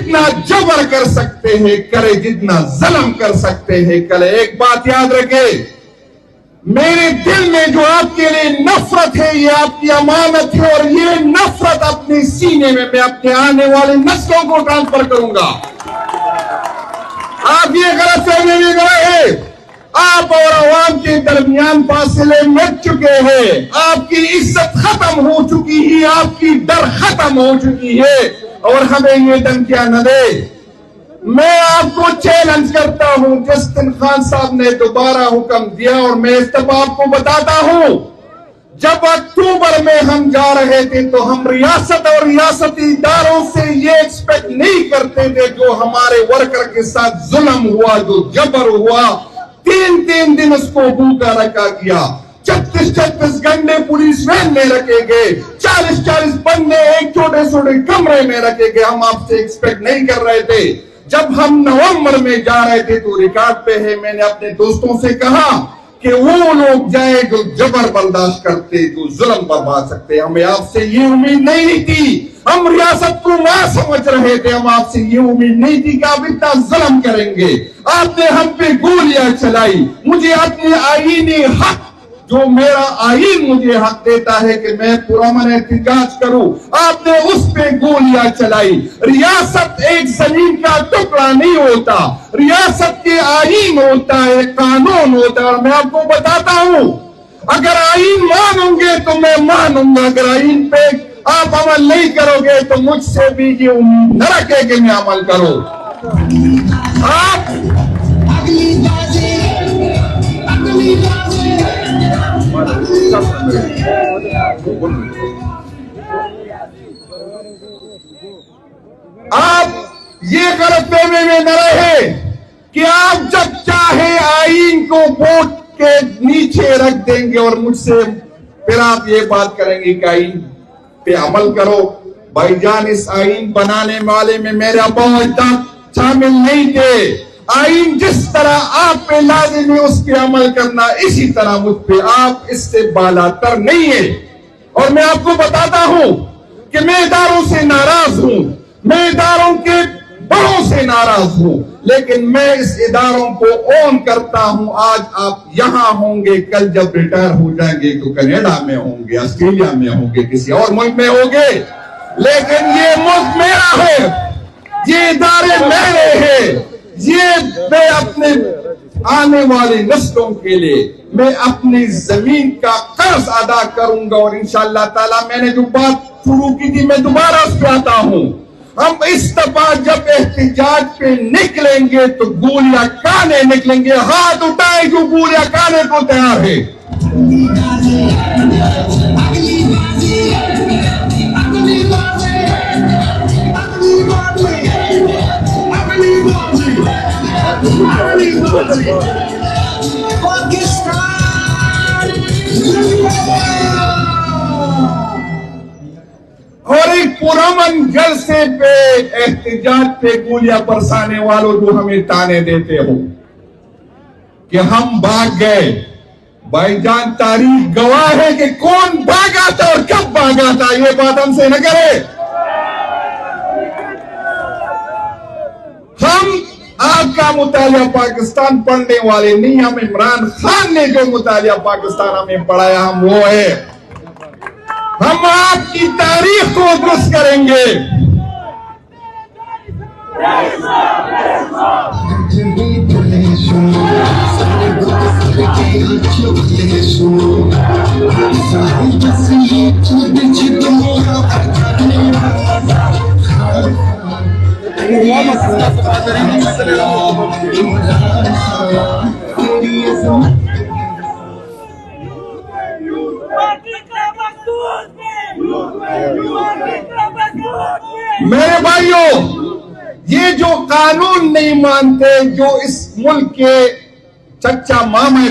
جتنا جبر کر سکتے ہیں کرے, جتنا ظلم کر سکتے ہیں کرے. ایک بات یاد رکھے, میرے دل میں جو آپ کے لیے نفرت ہے یہ آپ کی امانت ہے, اور یہ نفرت اپنے سینے میں اپنے آنے والے نسلوں کو ٹرانسفر کروں گا. آپ یہ غلط فہمی میں گئے ہیں, آپ اور عوام کے درمیان فاصلے مٹ چکے ہیں, آپ کی عزت ختم ہو چکی ہے, آپ کی ڈر ختم ہو چکی ہے, اور ہمیں یہ دھمکیاں نہ دے. میں آپ کو چیلنج کرتا ہوں, جسٹن خان صاحب نے دوبارہ حکم دیا اور میں اس طرح آپ کو بتاتا ہوں, جب اکتوبر میں ہم جا رہے تھے تو ہم ریاست اور ریاستی اداروں سے یہ ایکسپیکٹ نہیں کرتے تھے جو ہمارے ورکر کے ساتھ ظلم ہوا, جو جبر ہوا. 3 دن اس کو بھوکا رکھا گیا, 36 گھنٹے پولیس وین میں رکھے گئے, 40 بندے ایک چھوٹے کمرے میں رکھے گئے. ہم آپ سے ایکسپیکٹ نہیں کر رہے تھے. جب ہم نومبر میں جا رہے تھے تو ریکارڈ پہ ہے, میں نے اپنے دوستوں سے کہا کہ وہ لوگ جائے جو جبر برداشت کرتے, جو ظلم برباد سکتے. ہمیں آپ سے یہ امید نہیں تھی, ہم ریاست کو نہ سمجھ رہے تھے, ہم آپ سے یہ امید نہیں تھی کہ آپ اتنا ظلم کریں گے. آپ نے ہم پہ گولیاں چلائی. مجھے اپنے آئینی حق, جو میرا آئین مجھے حق دیتا ہے کہ میں پرامن احتجاج کروں, آپ نے اس پہ گولیاں چلائی. ریاست ایک زمین کا ٹکڑا نہیں ہوتا, ریاست کے آئین ہوتا ہے, قانون ہوتا ہے. اور میں آپ کو بتاتا ہوں, اگر آئین مانوں گے تو میں مانوں گا, اگر آئین پہ آپ عمل نہیں کرو گے تو مجھ سے بھی یہ امید نہ رکھے کہ میں عمل کروں. آپ یہ غلط فہمی میں نہ رہے کہ آپ جب چاہے آئین کو ووٹ کے نیچے رکھ دیں گے اور مجھ سے پھر آپ یہ بات کریں گے کہ آئین پہ عمل کرو. بھائی جان, اس آئین بنانے والے میں میرے ابا و اجداد شامل نہیں تھے. آئین جس طرح آپ پہ لازم ہے اس پہ عمل کرنا, اسی طرح مجھ پہ, آپ اس سے بالا تر نہیں ہے. اور میں آپ کو بتاتا ہوں کہ میں اداروں سے ناراض ہوں, میں اداروں کے بڑوں سے ناراض ہوں, لیکن میں اس اداروں کو اون کرتا ہوں. آج آپ یہاں ہوں گے, کل جب ریٹائر ہو جائیں گے تو کینیڈا میں ہوں گے, آسٹریلیا میں ہوں گے, کسی اور ملک میں ہوں گے, لیکن یہ ملک میرا ہے, یہ ادارے میرے ہیں. یہ میں اپنے آنے والی نسلوں کے لیے میں اپنی زمین کا قرض ادا کروں گا. اور انشاءاللہ تعالی میں نے جو بات شروع کی تھی میں دوبارہ اس پہ آتا ہوں. ہم اس دفعہ جب احتجاج پہ نکلیں گے تو گولیاں کانے نکلیں گے. ہاتھ اٹھائیں جو گولیاں کانے کو تیار ہے. اور ایک پرامن جلسے پہ احتجاج پہ گولیاں برسانے والوں جو ہمیں تانے دیتے ہو کہ ہم بھاگ گئے, بھائی جان تاریخ گواہ ہے کہ کون بھاگا تھا اور کب بھاگا تھا. یہ بات ہم سے نہ کرے. ہم آپ کا مطالعہ پاکستان پڑھنے والے نہیں, ہم عمران خان نے جو مطالعہ پاکستان ہمیں پڑھایا ہم وہ ہے. ہم آپ کی تاریخ کو درست کریں گے. میرے بھائیوں, یہ جو قانون نہیں مانتے, جو اس ملک کے چچا ماما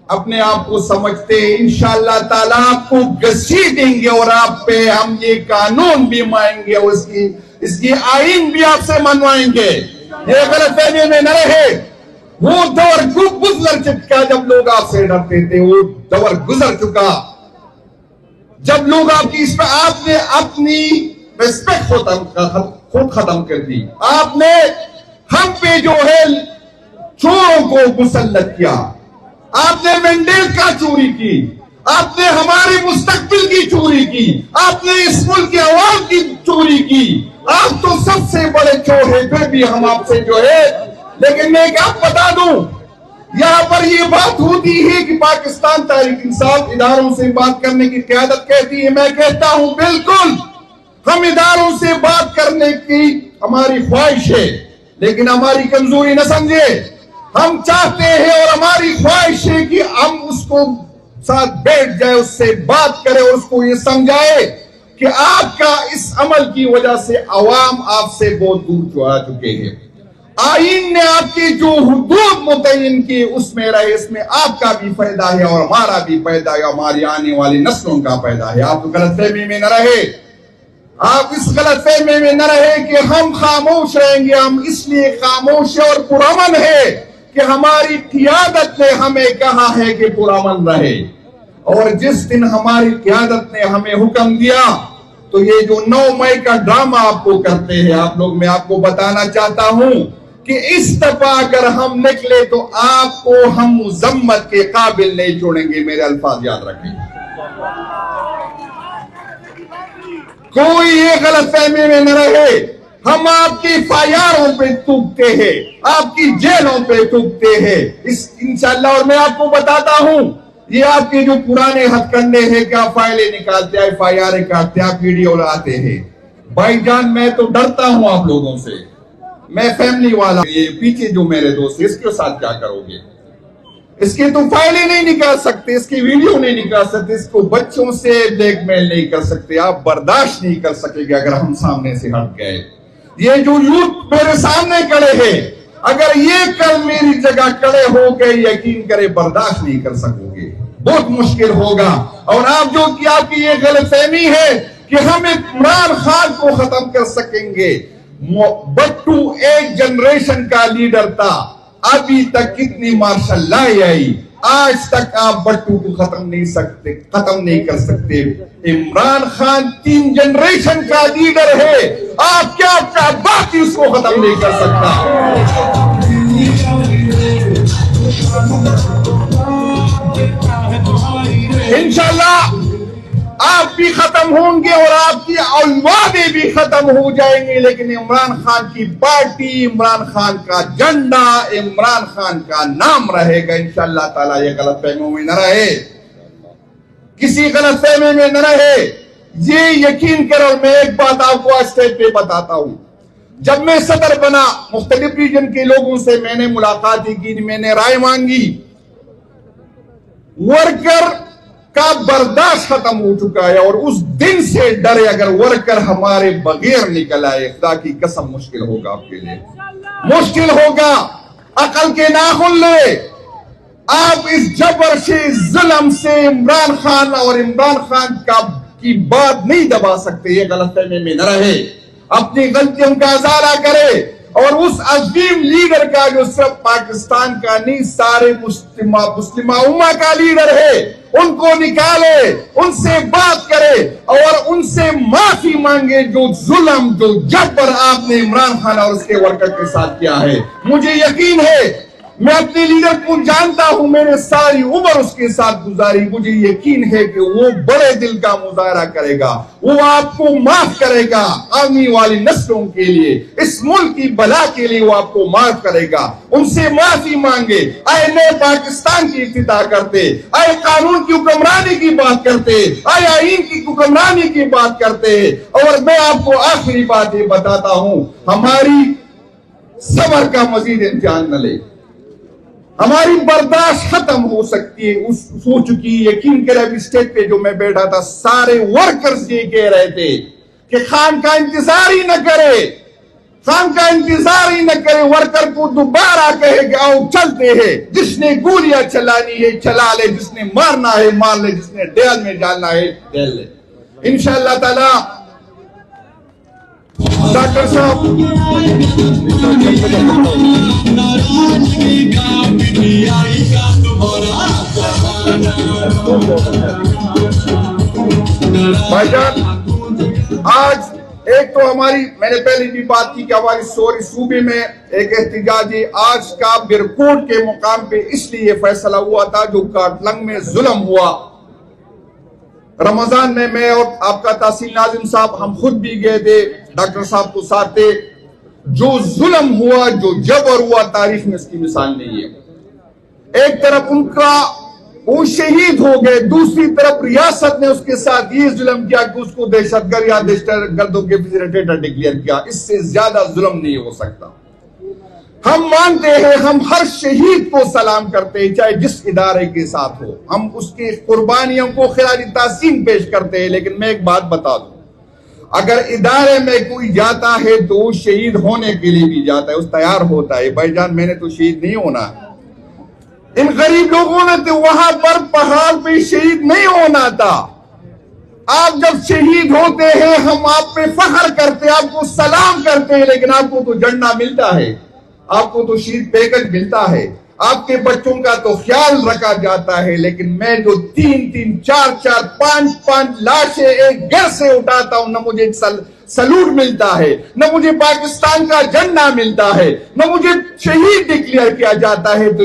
اپنے آپ کو سمجھتے ہیں, انشاءاللہ تعالیٰ آپ کو گھسیٹیں گے اور آپ پہ ہم یہ قانون بھی مانیں گے اور اس کی آئین بھی آپ سے منوائیں گے. یہ غلط فہمی میں نہ رہے. وہ دور گزر چکا جب لوگ آپ سے ڈرتے تھے, وہ دور گزر چکا جب لوگ آپ کی اس پہ آپ نے اپنی ریسپیکٹ خود ختم کر دی. آپ نے ہم پہ جو ہے چوروں کو مسلط کیا. آپ نے مینڈیل کا چوری کی, آپ نے ہمارے مستقبل کی چوری کی, آپ نے اس ملک کے عوام کی چوری کی. آپ تو سب سے بڑے چور ہیں, پھر بھی ہم آپ سے جو ہے. لیکن میں ایک آپ بتا دوں, یہاں پر یہ بات ہوتی ہے کہ پاکستان تحریک انصاف اداروں سے بات کرنے کی قیادت کہتی ہے. میں کہتا ہوں بالکل ہم اداروں سے بات کرنے کی ہماری خواہش ہے, لیکن ہماری کمزوری نہ سمجھے. ہم چاہتے ہیں اور ہماری خواہش ہے کہ ہم اس کو ساتھ بیٹھ جائے, اس سے بات کرے اور اس کو یہ سمجھائے کہ آپ کا اس عمل کی وجہ سے عوام آپ سے بہت دور جا چکے ہیں. آئین نے آپ کی جو حدود متعین کی اس میں رہے, اس میں آپ کا بھی فائدہ ہے اور ہمارا بھی فائدہ ہے, ہماری آنے والی نسلوں کا فائدہ ہے. آپ غلط فہمی میں نہ رہے, آپ اس غلط فہمی میں نہ رہے کہ ہم خاموش رہیں گے. ہم اس لیے خاموش اور پرامن ہے کہ ہماری قیادت نے ہمیں کہا ہے کہ پرامن رہے. اور جس دن ہماری قیادت نے ہمیں حکم دیا تو یہ جو 9 مئی کا ڈرامہ آپ کو کرتے ہیں آپ لوگ, میں آپ کو بتانا چاہتا ہوں کہ اس دفعہ اگر ہم نکلے تو آپ کو ہم مذمت کے قابل نہیں چھوڑیں گے. میرے الفاظ یاد رکھیں. کوئی یہ غلط فہمی میں نہ رہے. ہم آپ کی فائروں پہ تھوکتے ہیں, آپ کی جیلوں پہ تھوکتے ہیں انشاءاللہ. اور میں آپ کو بتاتا ہوں یہ آپ کے جو پرانے ہتھ کنڈے ہیں کہ آپ فائلیں نکالتے ہیں, فائریں کاٹتے ہیں, آپ ویڈیو لاتے ہیں. بھائی جان میں تو ڈرتا ہوں آپ لوگوں سے, میں فیملی والا. یہ پیچھے جو میرے دوست اس کے ساتھ کیا کرو گے؟ اس کے تو فائلیں نہیں نکال سکتے, اس کی ویڈیو نہیں نکال سکتے, اس کو بچوں سے بلیک میل نہیں کر سکتے. آپ برداشت نہیں کر سکے گے اگر ہم سامنے سے ہٹ گئے. یہ جو یوتھ میرے سامنے کھڑے ہیں, اگر یہ کل میری جگہ کھڑے ہو گئے, یقین کرے برداشت نہیں کر سکو گے, بہت مشکل ہوگا. اور آپ جو کہ آپ کی یہ غلط فہمی ہے کہ ہم عمران خان کو ختم کر سکیں گے. بٹو ایک جنریشن کا لیڈر تھا, ابھی تک کتنی مارشل لا آئی, آج تک آپ بٹو کو ختم نہیں کر سکتے. عمران خان 3 جنریشن کا لیڈر ہے, آپ کیا باقی اس کو ختم نہیں کر سکتا. انشاءاللہ آپ بھی ختم ہوں گے اور آپ کی اولادیں بھی ختم ہو جائیں گے, لیکن عمران خان کی پارٹی, عمران خان کا جھنڈا, عمران خان کا نام رہے گا انشاءاللہ تعالی. یہ غلط فہمیوں میں نہ رہے, کسی غلط فہمی میں نہ رہے, یہ یقین کرو. میں ایک بات آپ کو اسٹیج پہ بتاتا ہوں. جب میں صدر بنا, مختلف ریجن کے لوگوں سے میں نے ملاقاتیں کی, میں نے رائے مانگی. ورکر کا برداشت ختم ہو چکا ہے اور اس دن سے ڈرے اگر ورکر ہمارے بغیر نکل آئے, خدا کی قسم مشکل ہوگا آپ کے لیے, مشکل ہوگا. عقل کے ناخن لے. آپ اس جبر سے, ظلم سے عمران خان اور عمران خان کی بات نہیں دبا سکتے. یہ غلط فہمی میں نہ رہے, اپنی غلطیوں کا ازالہ کرے اور اس عظیم لیڈر کا جو صرف پاکستان کا نہیں سارے مسلمہ امہ کا لیڈر ہے, ان کو نکالے, ان سے بات کرے اور ان سے معافی مانگے جو ظلم, جو جبر آپ نے عمران خان اور اس کے ورکر کے ساتھ کیا ہے. مجھے یقین ہے, میں اپنے لیڈر کو جانتا ہوں, میں نے ساری عمر اس کے ساتھ گزاری. مجھے یقین ہے کہ وہ بڑے دل کا مظاہرہ کرے گا, وہ آپ کو معاف کرے گا. آنے والی نسلوں کے لیے, اس ملک کی بلا کے لیے وہ آپ کو معاف کرے گا. ان سے معافی مانگے. آئے نئے پاکستان کی افتتاح کرتے, آئے قانون کی حکمرانی کی بات کرتے, آئے آئین کی حکمرانی کی بات کرتے. اور میں آپ کو آخری بات یہ بتاتا ہوں, ہماری صبر کا مزید امتحان نہ لے. ہماری برداشت ختم ہو سکتی ہے, ہو چکی. یقین کرے ابھی اسٹیج پہ جو میں بیٹھا تھا, سارے ورکرز یہ کہہ رہے تھے کہ خان کا انتظار ہی نہ کرے, خان کا انتظار ہی نہ کرے. ورکر کو دوبارہ کہے کہ آؤ چلتے ہیں, جس نے گولیاں چلانی ہے چلا لے, جس نے مارنا ہے مار لے, جس نے ڈیل میں ڈالنا ہے ڈیل لے. انشاءاللہ تعالی ڈاکٹر صاحب بھائی جان, آج ایک تو ہماری میں نے پہلے بھی بات کی کہ ہماری سوری صوبے میں ایک احتجاجی آج کا برکوٹ کے مقام پہ اس لیے فیصلہ ہوا تھا جو کاٹلنگ میں ظلم ہوا رمضان میں اور آپ کا تحصیل ناظم صاحب ہم خود بھی گئے تھے، ڈاکٹر صاحب تو ساتھ تھے. جو ظلم ہوا، جو جبر ہوا، تاریخ میں اس کی مثال نہیں ہے. ایک طرف ان کا وہ شہید ہو گئے، دوسری طرف ریاست نے اس کے ساتھ یہ ظلم کیا کہ اس کو دہشت گرد یا دہشت گردوں کے فیسیلیٹیٹر ڈکلیئر کیا. اس سے زیادہ ظلم نہیں ہو سکتا. ہم مانتے ہیں، ہم ہر شہید کو سلام کرتے ہیں چاہے جس ادارے کے ساتھ ہو، ہم اس کی قربانیوں کو خراج تحسین پیش کرتے ہیں. لیکن میں ایک بات بتا دوں، اگر ادارے میں کوئی جاتا ہے تو وہ شہید ہونے کے لیے بھی جاتا ہے، اس تیار ہوتا ہے. بھائی جان میں نے تو شہید نہیں ہونا، ان غریب لوگوں نے تو وہاں پر پہاڑ پہ شہید نہیں ہونا تھا. آپ جب شہید ہوتے ہیں ہم آپ پہ فخر کرتے ہیں، آپ کو سلام کرتے ہیں، لیکن آپ کو تو جھنڈا ملتا ہے، آپ کو تو شہید پیکج ملتا ہے، آپ کے بچوں کا تو خیال رکھا جاتا ہے. لیکن میں جو 3-3, 4-4, 5-5 لاشیں ایک گھر سے اٹھاتا ہوں، نہ مجھے سلوٹ ملتا ہے، نہ مجھے پاکستان کا جھنڈا ملتا ہے، نہ مجھے شہید ڈکلیئر کیا جاتا ہے، تو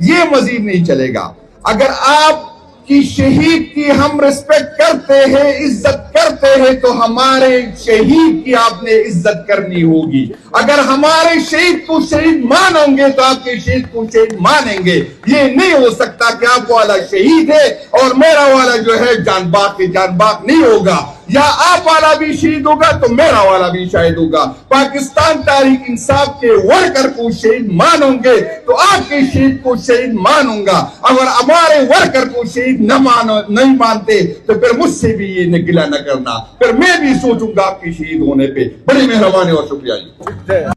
یہ مزید نہیں چلے گا. اگر آپ کی شہید کی ہم ریسپیکٹ کرتے ہیں، عزت کرتے ہیں، تو ہمارے شہید کی آپ نے عزت کرنی ہوگی. اگر ہمارے شہید کو شہید مانیں گے تو آپ کے شہید کو شہید مانیں گے. یہ نہیں ہو سکتا کہ آپ والا شہید ہے اور میرا والا جو ہے جان باغ کے جان باغ نہیں ہوگا، یا آپ والا بھی شہید ہوگا تو میرا والا بھی شہید ہوگا. پاکستان تحریک انصاف کے ورکر کو شہید مانوں گے تو آپ کے شہید کو شہید مانوں گا. اگر ہمارے ورکر کو شہید نہیں مانتے تو پھر مجھ سے بھی یہ گلہ نہ کرنا، پھر میں بھی سوچوں گا آپ کے شہید ہونے پہ. بڑی مہربانی اور شکریہ جی.